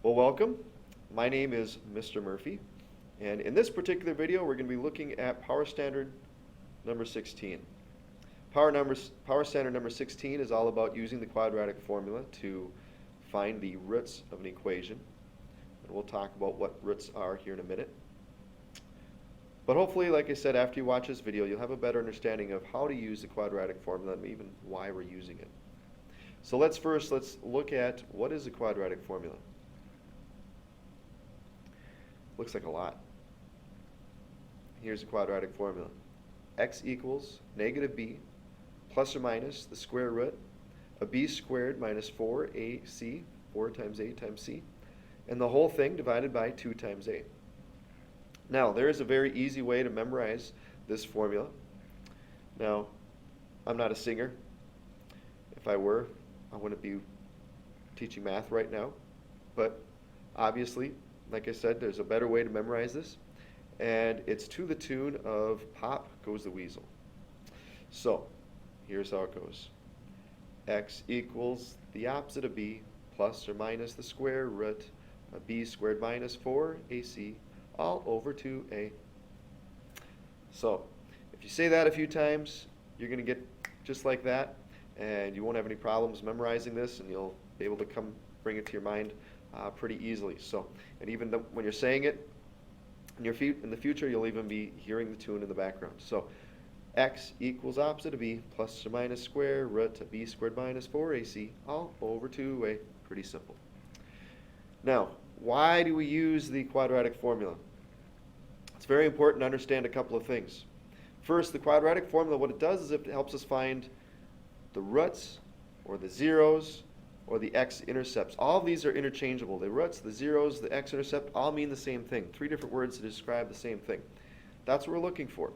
Well, welcome. My name is Mr. Murphy, and in this particular video, we're going to be looking at power standard number 16. Power standard number 16 is all about using the quadratic formula to find the roots of an equation. And we'll talk about what roots are here in a minute. But hopefully, like I said, after you watch this video, you'll have a better understanding of how to use the quadratic formula and even why we're using it. So let's look at what is the quadratic formula. Looks like a lot. Here's the quadratic formula. X equals negative b plus or minus the square root of b squared minus 4ac, 4 times a times c, and the whole thing divided by 2 times a. Now, there is a very easy way to memorize this formula. Now, I'm not a singer. If I were, I wouldn't be teaching math right now. But obviously, like I said, there's a better way to memorize this, and it's to the tune of Pop Goes the Weasel. So, here's how it goes. X equals the opposite of b plus or minus the square root of b squared minus 4ac all over 2a. So, if you say that a few times, you're going to get just like that, and you won't have any problems memorizing this, and you'll be able to bring it to your mind pretty easily. So, and even when you're saying it in the future, you'll even be hearing the tune in the background. So, x equals opposite of b plus or minus square root of b squared minus 4ac all over 2a. Pretty simple. Now, why do we use the quadratic formula? It's very important to understand a couple of things. First, the quadratic formula, what it does is it helps us find the roots or the zeros or the x-intercepts. All of these are interchangeable. The roots, the zeros, the x-intercept all mean the same thing. 3 different words to describe the same thing. That's what we're looking for.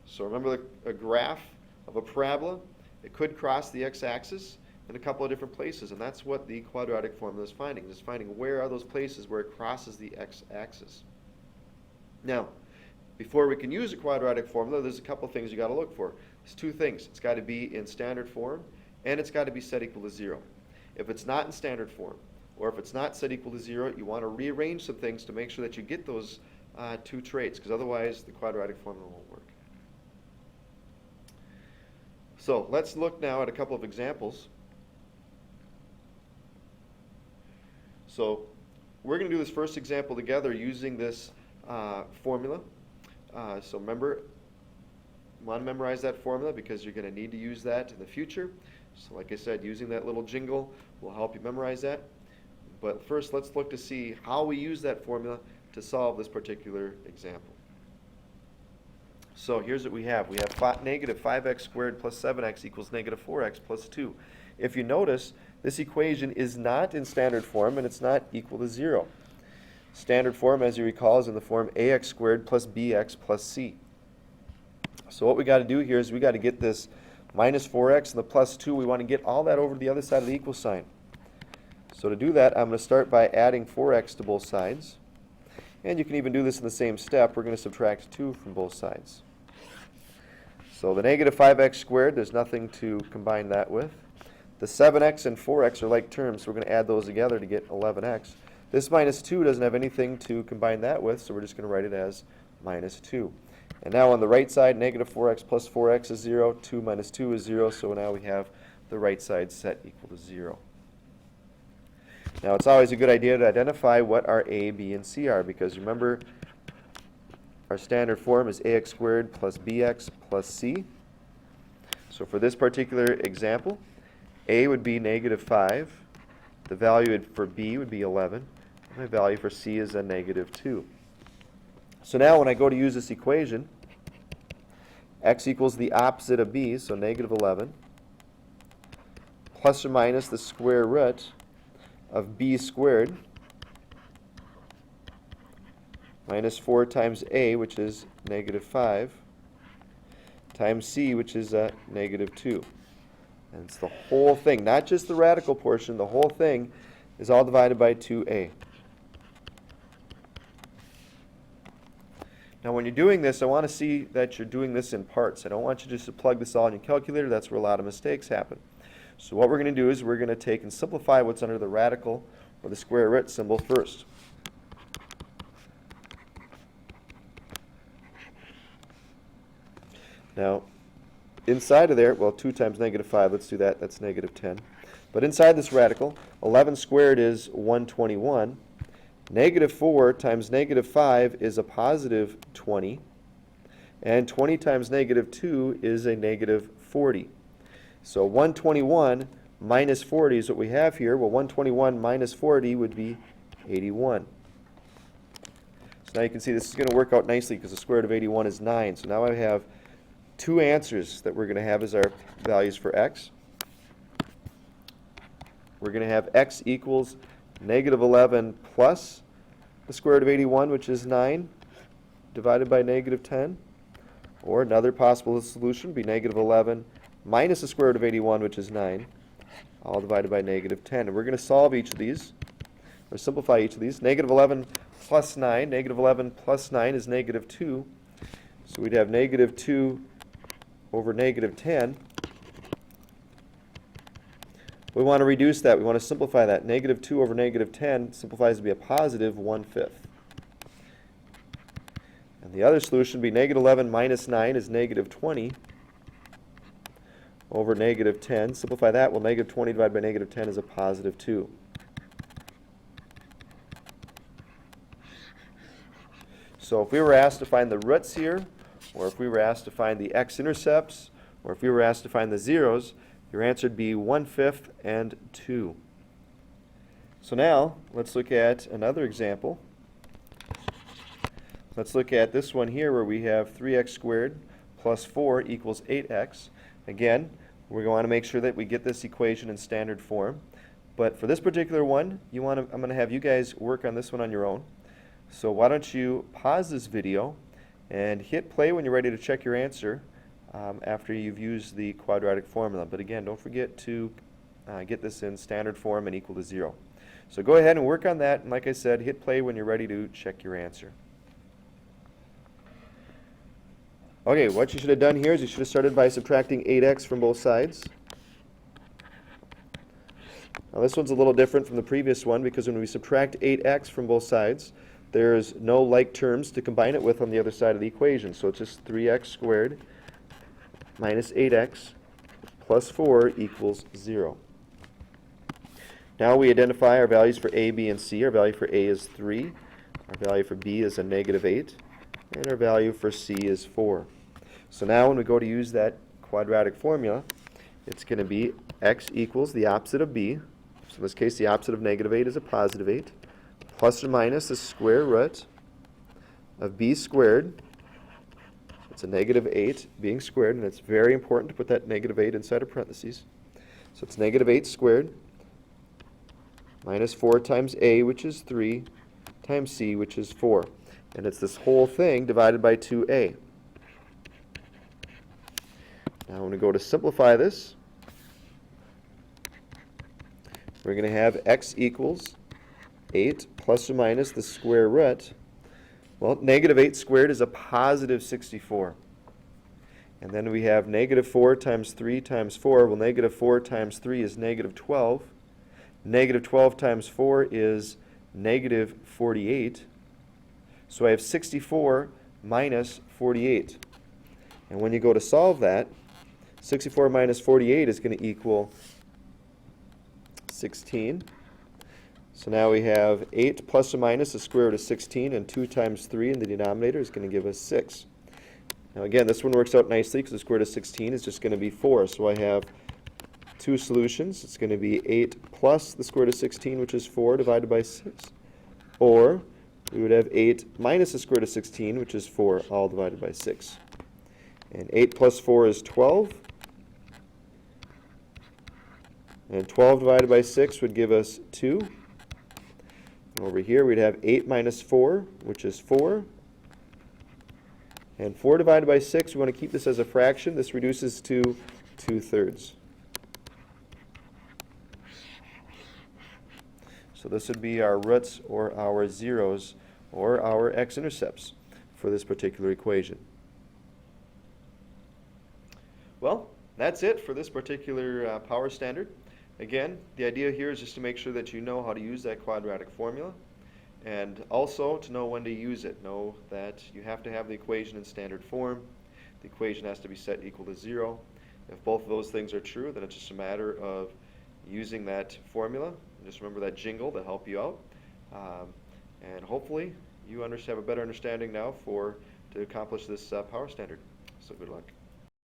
So remember a graph of a parabola, it could cross the x-axis in a couple of different places, and that's what the quadratic formula is finding. It's finding where are those places where it crosses the x-axis. Now, before we can use a quadratic formula, there's a couple of things you got to look for. There's 2 things. It's got to be in standard form, and it's got to be set equal to 0. If it's not in standard form, or if it's not set equal to 0, you want to rearrange some things to make sure that you get those 2 traits, because otherwise the quadratic formula won't work. So let's look now at a couple of examples. So we're going to do this first example together using this formula. So remember, you want to memorize that formula because you're going to need to use that in the future. So like I said, using that little jingle will help you memorize that. But first, let's look to see how we use that formula to solve this particular example. So here's what we have. We have negative 5x squared plus 7x equals negative 4x plus 2. If you notice, this equation is not in standard form, and it's not equal to 0. Standard form, as you recall, is in the form ax squared plus bx plus c. So what we got to do here is we got to get this minus 4x and the plus 2. We want to get all that over to the other side of the equal sign. So to do that, I'm going to start by adding 4x to both sides. And you can even do this in the same step. We're going to subtract 2 from both sides. So the negative 5x squared, there's nothing to combine that with. The 7x and 4x are like terms, so we're going to add those together to get 11x. This minus 2 doesn't have anything to combine that with, so we're just going to write it as minus 2. And now on the right side, negative 4x plus 4x is 0. 2 minus 2 is 0, so now we have the right side set equal to 0. Now it's always a good idea to identify what our a, b, and c are, because remember, our standard form is ax squared plus bx plus c. So for this particular example, a would be negative 5. The value for b would be 11. And the value for c is a negative 2. So now when I go to use this equation, x equals the opposite of b, so negative 11, plus or minus the square root of b squared minus 4 times a, which is negative 5, times c, which is negative 2. And it's the whole thing, not just the radical portion, the whole thing is all divided by 2a. Now when you're doing this, I want to see that you're doing this in parts. I don't want you just to plug this all in your calculator. That's where a lot of mistakes happen. So what we're going to do is we're going to take and simplify what's under the radical or the square root symbol first. Now, inside of there, well, 2 times negative 5, let's do that, that's negative 10. But inside this radical, 11 squared is 121. Negative 4 times negative 5 is a positive 20. And 20 times negative 2 is a negative 40. So 121 minus 40 is what we have here. Well, 121 minus 40 would be 81. So now you can see this is going to work out nicely because the square root of 81 is 9. So now I have two answers that we're going to have as our values for x. We're going to have x equals negative 11 plus the square root of 81, which is 9, divided by negative 10. Or another possible solution would be negative 11 minus the square root of 81, which is 9, all divided by negative 10. And we're going to solve each of these, or simplify each of these. Negative 11 plus 9, negative 11 plus 9 is negative 2. So we'd have negative 2 over negative 10. We want to reduce that. We want to simplify that. Negative 2 over negative 10 simplifies to be a positive 1/5. And the other solution would be negative 11 minus 9 is negative 20 over negative 10. Simplify that. Well, negative 20 divided by negative 10 is a positive 2. So if we were asked to find the roots here, or if we were asked to find the x-intercepts, or if we were asked to find the zeros, your answer would be 1/5 and 2. So now, let's look at another example. Let's look at this one here where we have 3x squared plus 4 equals 8x. Again, we're going to make sure that we get this equation in standard form. But for this particular one, I'm going to have you guys work on this one on your own. So why don't you pause this video and hit play when you're ready to check your answer after you've used the quadratic formula. But again, don't forget to get this in standard form and equal to 0. So go ahead and work on that, and like I said, hit play when you're ready to check your answer. Okay, what you should have done here is you should have started by subtracting 8x from both sides. Now this one's a little different from the previous one because when we subtract 8x from both sides, there's no like terms to combine it with on the other side of the equation. So it's just 3x squared minus 8x plus 4 equals 0. Now we identify our values for a, b, and c. Our value for a is 3. Our value for b is a negative 8. And our value for c is 4. So now when we go to use that quadratic formula, it's going to be x equals the opposite of b. So in this case, the opposite of negative 8 is a positive 8. Plus or minus the square root of b squared. It's a negative 8 being squared, and it's very important to put that negative 8 inside of parentheses. So it's negative 8 squared minus 4 times a, which is 3, times c, which is 4. And it's this whole thing divided by 2a. Now when we go to simplify this, we're going to have x equals 8 plus or minus the square root. Well, negative 8 squared is a positive 64. And then we have negative 4 times 3 times 4. Well, negative 4 times 3 is negative 12. Negative 12 times 4 is negative 48. So I have 64 minus 48. And when you go to solve that, 64 minus 48 is going to equal 16. So now we have 8 plus or minus the square root of 16, and 2 times 3 in the denominator is going to give us 6. Now again, this one works out nicely because the square root of 16 is just going to be 4. So I have two solutions. It's going to be 8 plus the square root of 16, which is 4, divided by 6. Or we would have 8 minus the square root of 16, which is 4, all divided by 6. And 8 plus 4 is 12. And 12 divided by 6 would give us 2. And over here we'd have 8 minus 4, which is 4. And 4 divided by 6, we want to keep this as a fraction. This reduces to 2/3. So this would be our roots or our zeros or our x-intercepts for this particular equation. Well, that's it for this particular power standard. Again, the idea here is just to make sure that you know how to use that quadratic formula, and also to know when to use it. Know that you have to have the equation in standard form. The equation has to be set equal to 0. If both of those things are true, then it's just a matter of using that formula. Just remember that jingle to help you out. And hopefully you have a better understanding now to accomplish this power standard. So good luck.